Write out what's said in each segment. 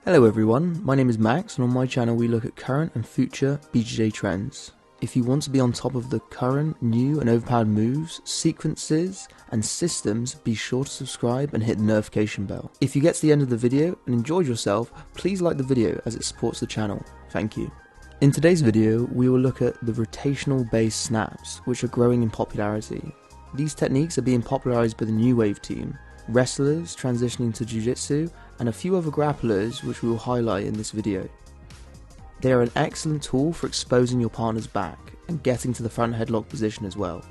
Hello everyone, my name is Max and on my channel we look at current and future BJJ trends. If you want to be on top of the current, new and overpowered moves, sequences and systems, be sure to subscribe and hit the notification bell. If you get to the end of the video and enjoyed yourself, please like the video as it supports the channel. Thank you. In today's video we will look at the rotational based snaps, which are growing in popularity. These techniques are being popularized by the new wave team, wrestlers transitioning to Jiu-jitsu, and a few other grapplers which we will highlight in this video. They are an excellent tool for exposing your partner's back and getting to the front headlock position as well.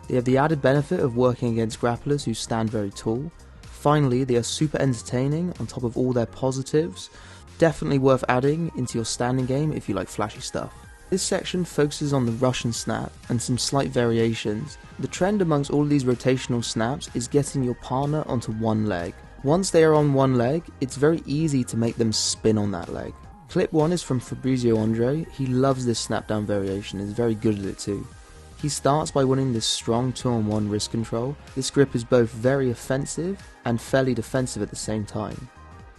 They have the added benefit of working against grapplers who stand very tall. Finally, they are super entertaining on top of all their positives. Definitely worth adding into your standing game if you like flashy stuff. This section focuses on the Russian snap and some slight variations. The trend amongst all of these rotational snaps is getting your partner onto one leg. Once they are on one leg, it's very easy to make them spin on that leg. Clip 1 is from Fabricio Andrey. He loves this snapdown variation and is very good at it too. He starts by winning this strong 2-on-1 wrist control. This grip is both very offensive and fairly defensive at the same time.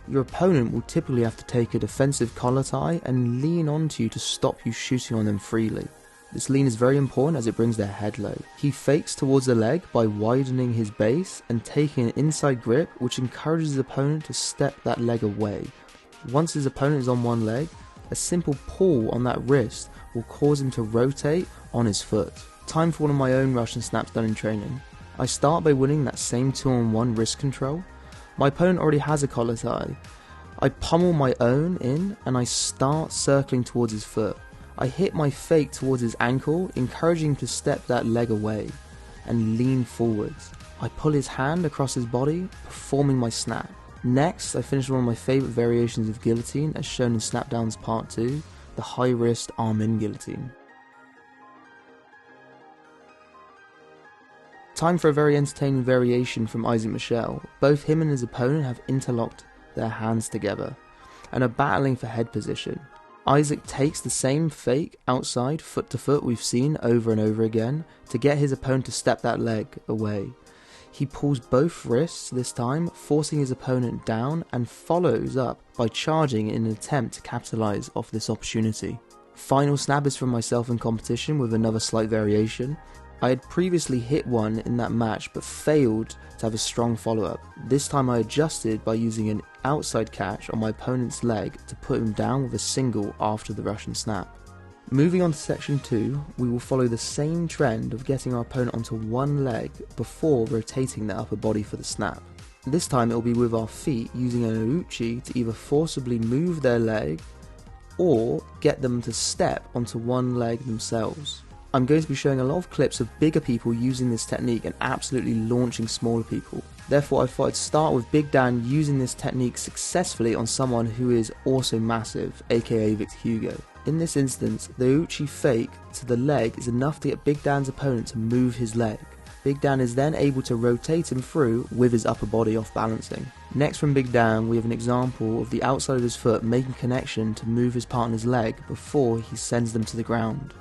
Your opponent will typically have to take a defensive collar tie and lean onto you to stop you shooting on them freely. This lean is very important as it brings their head low. He fakes towards the leg by widening his base and taking an inside grip which encourages his opponent to step that leg away. Once his opponent is on one leg, a simple pull on that wrist will cause him to rotate on his foot. Time for one of my own Russian snaps done in training. I start by winning that same 2-on-1 wrist control. My opponent already has a collar tie. I pummel my own in and I start circling towards his foot. I hit my fake towards his ankle, encouraging him to step that leg away and lean forwards. I pull his hand across his body, performing my snap. Next, I finish one of my favourite variations of guillotine as shown in Snapdowns Part 2, the high wrist arm in guillotine. Time for a very entertaining variation from Izaak Michell. Both him and his opponent have interlocked their hands together and are battling for head position. Izaak takes the same fake outside foot to foot we've seen over and over again to get his opponent to step that leg away. He pulls both wrists this time, forcing his opponent down, and follows up by charging in an attempt to capitalise off this opportunity. Final snap is from myself in competition with another slight variation. I had previously hit one in that match but failed to have a strong follow-up. This time I adjusted by using an outside catch on my opponent's leg to put him down with a single after the Russian snap. Moving on to section 2, we will follow the same trend of getting our opponent onto one leg before rotating their upper body for the snap. This time it will be with our feet using an Ouchi to either forcibly move their leg or get them to step onto one leg themselves. I'm going to be showing a lot of clips of bigger people using this technique and absolutely launching smaller people. Therefore I thought I'd start with Big Dan using this technique successfully on someone who is also massive, aka Victor Hugo. In this instance, the Ouchi fake to the leg is enough to get Big Dan's opponent to move his leg. Big Dan is then able to rotate him through with his upper body off balancing. Next from Big Dan we have an example of the outside of his foot making connection to move his partner's leg before he sends them to the ground.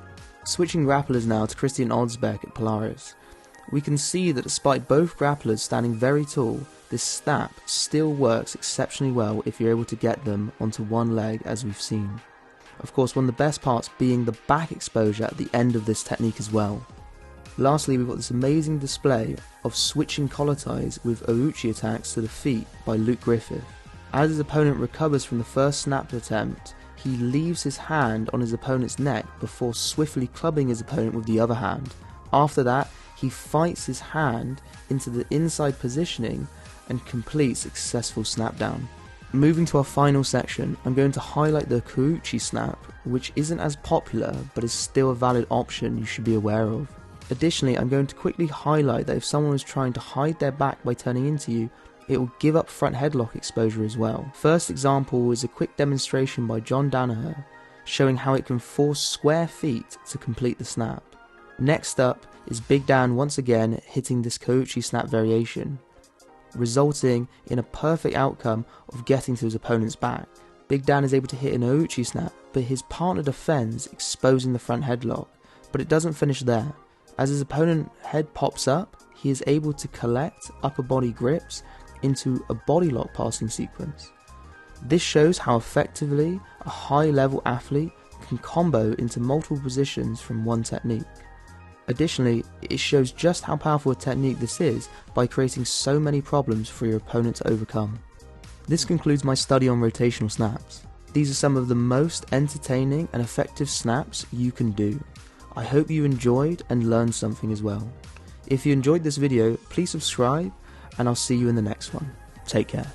Switching grapplers now to Christian Ozbek at Polaris. We can see that despite both grapplers standing very tall, this snap still works exceptionally well if you're able to get them onto one leg as we've seen. Of course, one of the best parts being the back exposure at the end of this technique as well. Lastly, we've got this amazing display of switching collar ties with Ouchi attacks to the feet by Griffith. As his opponent recovers from the first snap attempt, he leaves his hand on his opponent's neck before swiftly clubbing his opponent with the other hand. After that, he fights his hand into the inside positioning and completes successful snapdown. Moving to our final section, I'm going to highlight the Kouchi snap, which isn't as popular but is still a valid option you should be aware of. Additionally, I'm going to quickly highlight that if someone is trying to hide their back by turning into you, it will give up front headlock exposure as well. First example is a quick demonstration by Danaher showing how it can force square feet to complete the snap. Next up is Big Dan once again hitting this Kouchi snap variation, resulting in a perfect outcome of getting to his opponent's back. Big Dan is able to hit an Ouchi snap, but his partner defends, exposing the front headlock. But it doesn't finish there. As his opponent's head pops up, he is able to collect upper body grips into a body lock passing sequence. This shows how effectively a high-level athlete can combo into multiple positions from one technique. Additionally, it shows just how powerful a technique this is by creating so many problems for your opponent to overcome. This concludes my study on rotational snaps. These are some of the most entertaining and effective snaps you can do. I hope you enjoyed and learned something as well. If you enjoyed this video, please subscribe, and I'll see you in the next one. Take care.